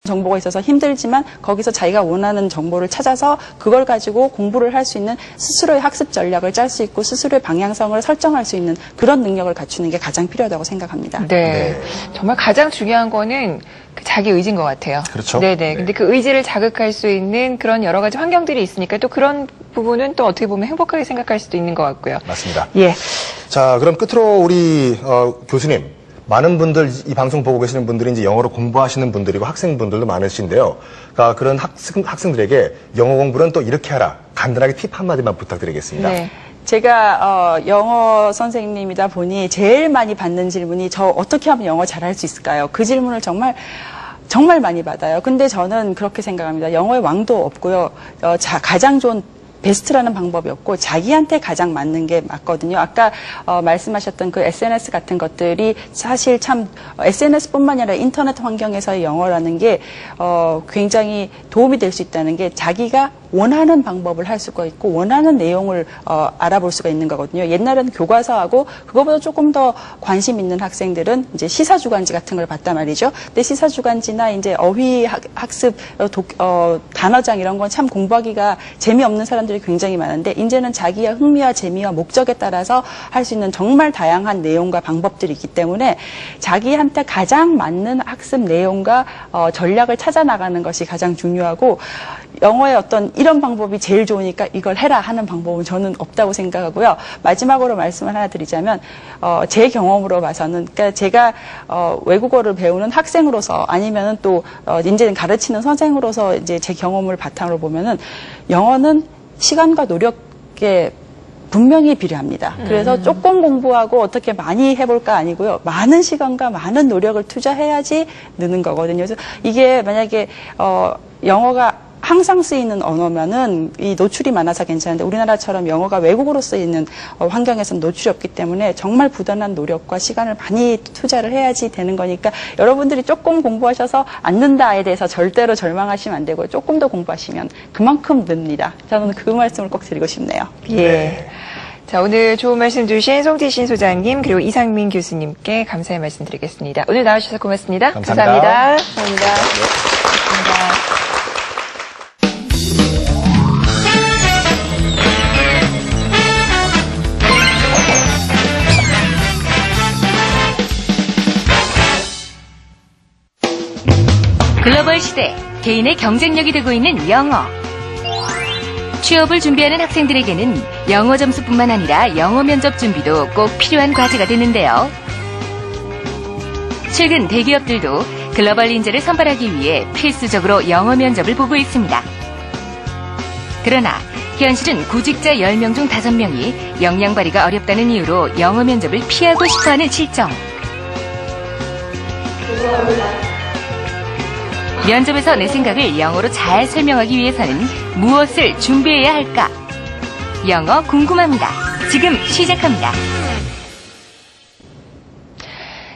정보가 있어서 힘들지만 거기서 자기가 원하는 정보를 찾아서 그걸 가지고 공부를 할 수 있는 스스로의 학습 전략을 짤 수 있고 스스로의 방향성을 설정할 수 있는 그런 능력을 갖추는 게 가장 필요하다고 생각합니다. 네. 정말 가장 중요한 거는 자기 의지인 것 같아요. 그렇죠. 네네. 근데 그 의지를 자극할 수 있는 그런 여러 가지 환경들이 있으니까 또 그런 부분은 또 어떻게 보면 행복하게 생각할 수도 있는 것 같고요. 맞습니다. 예. 자, 그럼 끝으로 우리 교수님. 많은 분들, 이 방송 보고 계시는 분들이 이제 영어로 공부하시는 분들이고 학생분들도 많으신데요. 그러니까 그런 학생들에게 영어 공부는 또 이렇게 하라. 간단하게 팁 한마디만 부탁드리겠습니다. 네. 제가 영어 선생님이다 보니 제일 많이 받는 질문이 저 어떻게 하면 영어 잘할 수 있을까요? 그 질문을 정말 많이 받아요. 근데 저는 그렇게 생각합니다. 영어의 왕도 없고요. 가장 좋은 베스트라는 방법이 없고 자기한테 가장 맞는 게 맞거든요. 아까 말씀하셨던 그 SNS 같은 것들이 사실 참 SNS뿐만 아니라 인터넷 환경에서의 영어라는 게 굉장히 도움이 될 수 있다는 게 자기가 원하는 방법을 할 수가 있고 원하는 내용을 알아볼 수가 있는 거거든요. 옛날에는 교과서하고 그거보다 조금 더 관심 있는 학생들은 이제 시사주간지 같은 걸 봤단 말이죠. 근데 시사주간지나 이제 어휘 학습 단어장 이런 건 참 공부하기가 재미없는 사람들이 굉장히 많은데 이제는 자기의 흥미와 재미와 목적에 따라서 할 수 있는 정말 다양한 내용과 방법들이 있기 때문에 자기한테 가장 맞는 학습 내용과 전략을 찾아 나가는 것이 가장 중요하고 영어의 어떤 이런 방법이 제일 좋으니까 이걸 해라 하는 방법은 저는 없다고 생각하고요. 마지막으로 말씀을 하나 드리자면 제 경험으로 봐서는 그러니까 제가 외국어를 배우는 학생으로서 아니면은 또 이제는 가르치는 선생으로서 이제 제 경험을 바탕으로 보면은 영어는 시간과 노력에 분명히 필요합니다. 그래서 조금 공부하고 어떻게 많이 해볼까 아니고요. 많은 시간과 많은 노력을 투자해야지 느는 거거든요. 그래서 이게 만약에 영어가 항상 쓰이는 언어면은 이 노출이 많아서 괜찮은데 우리나라처럼 영어가 외국어로 쓰이는 환경에서는 노출이 없기 때문에 정말 부단한 노력과 시간을 많이 투자를 해야지 되는 거니까 여러분들이 조금 공부하셔서 안 는다에 대해서 절대로 절망하시면 안 되고요. 조금 더 공부하시면 그만큼 늡니다. 저는 그 말씀을 꼭 드리고 싶네요. 예. 자, 오늘 좋은 말씀 주신 송지신 소장님 그리고 이상민 교수님께 감사의 말씀 드리겠습니다. 오늘 나와주셔서 고맙습니다. 감사합니다. 감사합니다. 고맙습니다. 글로벌 시대, 개인의 경쟁력이 되고 있는 영어. 취업을 준비하는 학생들에게는 영어 점수뿐만 아니라 영어 면접 준비도 꼭 필요한 과제가 되는데요. 최근 대기업들도 글로벌 인재를 선발하기 위해 필수적으로 영어 면접을 보고 있습니다. 그러나 현실은 구직자 10명 중 5명이 역량 발휘가 어렵다는 이유로 영어 면접을 피하고 싶어하는 실정. 면접에서 내 생각을 영어로 잘 설명하기 위해서는 무엇을 준비해야 할까? 영어 궁금합니다. 지금 시작합니다.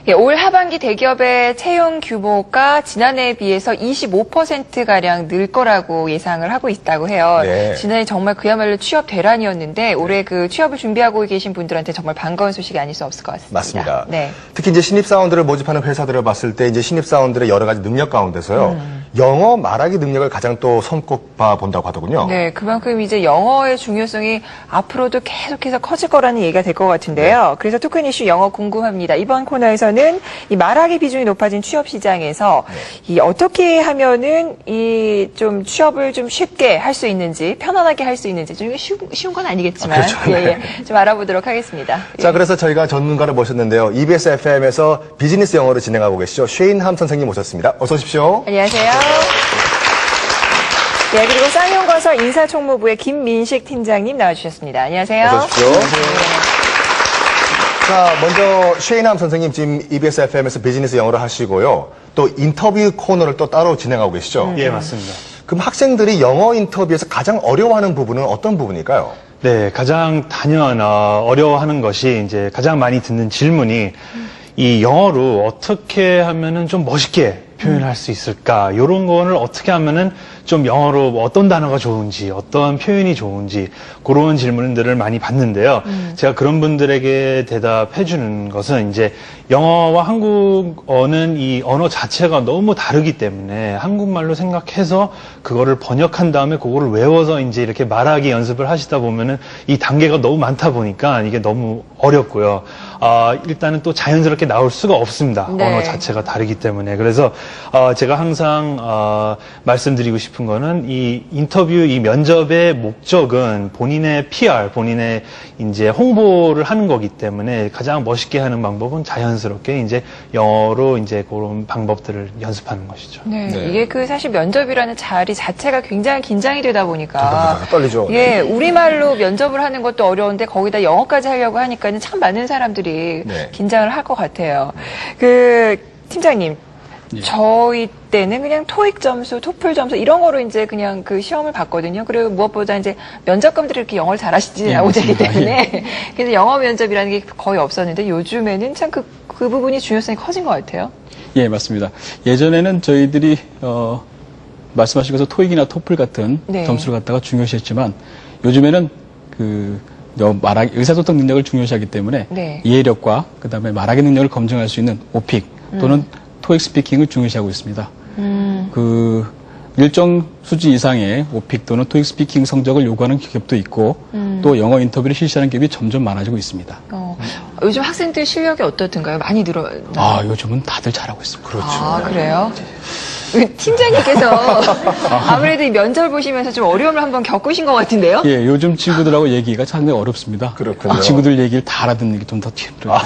예, 올 하반기 대기업의 채용 규모가 지난해에 비해서 25%가량 늘 거라고 예상을 하고 있다고 해요. 네. 지난해 정말 그야말로 취업 대란이었는데 올해 그 취업을 준비하고 계신 분들한테 정말 반가운 소식이 아닐 수 없을 것 같습니다. 맞습니다. 네. 특히 이제 신입사원들을 모집하는 회사들을 봤을 때 이제 신입사원들의 여러 가지 능력 가운데서요. 영어 말하기 능력을 가장 또 손꼽아 본다고 하더군요. 네, 그만큼 이제 영어의 중요성이 앞으로도 계속해서 커질 거라는 얘기가 될 것 같은데요. 그래서 토큰 이슈 영어 궁금합니다. 이번 코너에서는 이 말하기 비중이 높아진 취업 시장에서 이 어떻게 하면은 이 좀 취업을 좀 쉽게 할 수 있는지 편안하게 할 수 있는지 좀 쉬운 건 아니겠지만 그렇죠. 네. 좀 알아보도록 하겠습니다. 자, 그래서 저희가 전문가를 모셨는데요. EBS FM에서 비즈니스 영어를 진행하고 계시죠. 쉐인함 선생님 모셨습니다. 어서 오십시오. 안녕하세요. 네, 그리고 쌍용건설 인사총무부의 김민식 팀장님 나와주셨습니다. 안녕하세요. 어서 오십시오. 자, 먼저 쉐인함 선생님 지금 EBS FM에서 비즈니스 영어를 하시고요. 또 인터뷰 코너를 또 따로 진행하고 계시죠? 예, 맞습니다. 그럼 학생들이 영어 인터뷰에서 가장 어려워하는 부분은 어떤 부분일까요? 네, 가장 어려워하는 것이 이제 가장 많이 듣는 질문이 이 영어로 어떻게 하면은 좀 멋있게 표현할 수 있을까? 이런 거를 어떻게 하면은 좀 영어로 뭐 어떤 단어가 좋은지, 어떤 표현이 좋은지 그런 질문들을 많이 받는데요. 제가 그런 분들에게 대답해 주는 것은 이제 영어와 한국어는 이 언어 자체가 너무 다르기 때문에 한국말로 생각해서 그거를 번역한 다음에 그거를 외워서 이제 이렇게 말하기 연습을 하시다 보면은 이 단계가 너무 많다 보니까 이게 너무 어렵고요. 일단은 또 자연스럽게 나올 수가 없습니다. 네. 언어 자체가 다르기 때문에. 그래서 제가 항상 말씀드리고 싶은 거는 이 인터뷰, 이 면접의 목적은 본인의 PR, 본인의 이제 홍보를 하는 거기 때문에 가장 멋있게 하는 방법은 자연스럽게 이제 영어로 이제 그런 방법들을 연습하는 것이죠. 네. 네. 이게 그 사실 면접이라는 자리 자체가 굉장히 긴장이 되다 보니까. 떨리죠. 예, 우리말로 면접을 하는 것도 어려운데 거기다 영어까지 하려고 하니까는 참 많은 사람들이 네. 긴장을 할 것 같아요. 그, 팀장님. 저희 때는 그냥 토익 점수, 토플 점수 이런 거로 이제 그냥 그 시험을 봤거든요. 그리고 무엇보다 이제 면접관들이 이렇게 영어를 잘하시지 못하기 때문에 그래서 영어 면접이라는 게 거의 없었는데 요즘에는 참 그 부분이 중요성이 커진 것 같아요. 예, 맞습니다. 예전에는 저희들이 말씀하신 것처럼 토익이나 토플 같은 네. 점수를 갖다가 중요시했지만 요즘에는 말하기, 의사소통 능력을 중요시하기 때문에 네. 이해력과 그다음에 말하기 능력을 검증할 수 있는 오픽 또는 토익 스피킹을 중요시하고 있습니다. 그 일정 수준 이상의 오픽 또는 토익 스피킹 성적을 요구하는 기업도 있고 또 영어 인터뷰를 실시하는 기업이 점점 많아지고 있습니다. 요즘 학생들 실력이 어떻든가요? 많이 늘어나요? 요즘은 다들 잘하고 있습니다. 그렇죠. 아, 그래요? 팀장님께서 아무래도 이 면접을 보시면서 좀 어려움을 한번 겪으신 것 같은데요? 예, 요즘 친구들하고 얘기가 상당히 어렵습니다. 그렇군요. 친구들 얘기를 다 알아듣는 게 좀 더 힘들어요.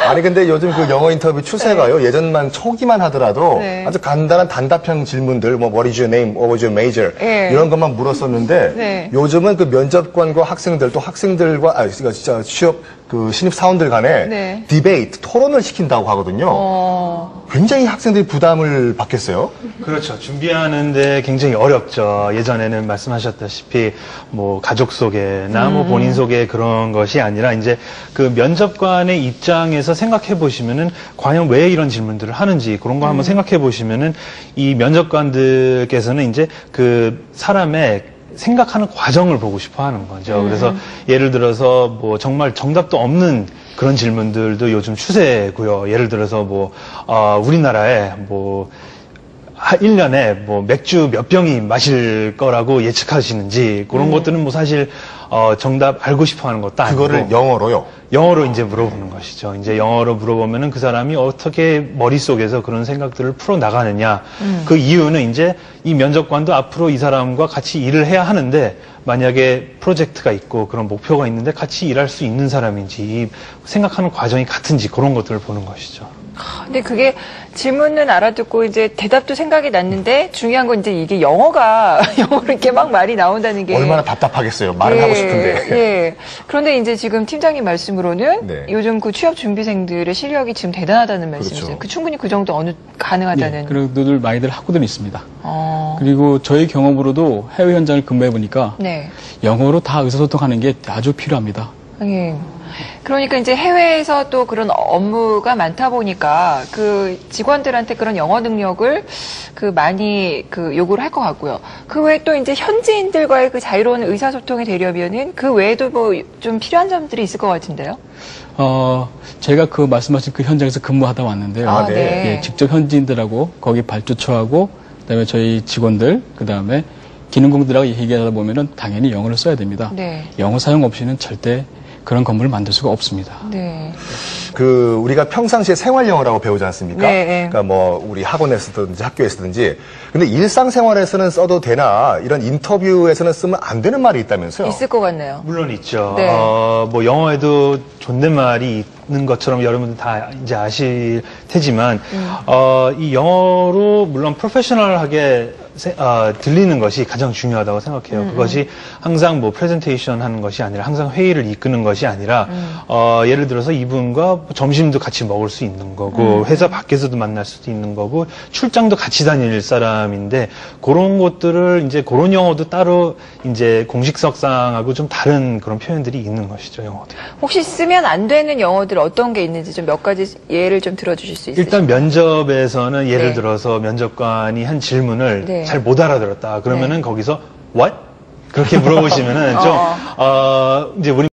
아니 근데 요즘 그 영어 인터뷰 추세가요. 예전만 초기만 하더라도 네. 아주 간단한 단답형 질문들 뭐 What is your name? What was your major? 네. 이런 것만 물었었는데 네. 요즘은 그 면접관과 학생들 또 학생들과 진짜 취업 그 신입 사원들 간에 네. 디베이트 토론을 시킨다고 하거든요. 굉장히 학생들이 부담을 받겠어요. 그렇죠. 준비하는데 굉장히 어렵죠. 예전에는 말씀하셨다시피 뭐 가족 소개나 뭐 본인 소개 그런 것이 아니라 이제 그 면접관의 입장에서 생각해 보시면은 과연 왜 이런 질문들을 하는지 그런 거 한번 생각해 보시면은 이 면접관들께서는 이제 그 사람의 생각하는 과정을 보고 싶어 하는 거죠. 그래서 예를 들어서 뭐 정말 정답도 없는 그런 질문들도 요즘 추세고요. 예를 들어서 뭐, 우리나라에 뭐, 1년에 뭐 맥주 몇 병이 마실 거라고 예측하시는지 그런 것들은 뭐 사실 정답 알고 싶어 하는 것도 아니고 그거를 영어로요. 영어로 이제 물어보는 것이죠. 이제 영어로 물어보면은 그 사람이 어떻게 머릿속에서 그런 생각들을 풀어 나가느냐. 그 이유는 이제 이 면접관도 앞으로 이 사람과 같이 일을 해야 하는데 만약에 프로젝트가 있고 그런 목표가 있는데 같이 일할 수 있는 사람인지 이 생각하는 과정이 같은지 그런 것들을 보는 것이죠. 근데 그게 질문은 알아듣고 이제 대답도 생각이 났는데 중요한 건 이제 이게 영어로 이렇게 막 말이 나온다는 게 얼마나 답답하겠어요. 말을 하고 싶은데. 예. 그런데 이제 지금 팀장님 말씀으로는 네. 요즘 그 취업 준비생들의 실력이 지금 대단하다는 말씀이세요. 그렇죠. 그 충분히 그 정도 가능하다는. 예, 그리고 많이들 하고들 있습니다. 어. 그리고 저희 경험으로도 해외 현장을 근무해 보니까 네. 영어로 다 의사소통하는 게 아주 필요합니다. 예. 그러니까 이제 해외에서 또 그런 업무가 많다 보니까 그 직원들한테 그런 영어 능력을 그 많이 그 요구를 할 것 같고요. 그 외에 또 이제 현지인들과의 그 자유로운 의사소통이 되려면은 그 외에도 뭐 좀 필요한 점들이 있을 것 같은데요. 제가 그 말씀하신 그 현장에서 근무하다 왔는데요. 아, 네. 예, 직접 현지인들하고 거기 발주처하고 그다음에 저희 직원들 그다음에 기능공들하고 얘기하다 보면은 당연히 영어를 써야 됩니다. 네. 영어 사용 없이는 절대 그런 건물을 만들 수가 없습니다. 네. 그 우리가 평상시에 생활 영어라고 배우지 않습니까? 네, 네. 그러니까 뭐 우리 학원에서든지 학교에서든지. 근데 일상생활에서는 써도 되나 이런 인터뷰에서는 쓰면 안 되는 말이 있다면서요? 있을 것 같네요. 물론 있죠. 네. 뭐 영어에도 존댓말이 있는 것처럼 여러분들 다 이제 아실 테지만 이 영어로 물론 프로페셔널하게 들리는 것이 가장 중요하다고 생각해요. 그것이 항상 뭐 프레젠테이션 하는 것이 아니라 항상 회의를 이끄는 것이 아니라 예를 들어서 이분과 점심도 같이 먹을 수 있는 거고 회사 밖에서도 만날 수도 있는 거고 출장도 같이 다닐 사람인데 그런 것들을 이제 그런 영어도 따로 이제 공식석상하고 좀 다른 그런 표현들이 있는 것이죠, 영어도. 혹시 쓰면 안 되는 영어들 어떤 게 있는지 좀 몇 가지 예를 좀 들어주실 수 있으실까요? 일단 면접에서는 예를 네. 들어서 면접관이 한 질문을 네. 잘 못 알아들었다. 그러면은 거기서 what? 그렇게 물어보시면은 좀 이제 우리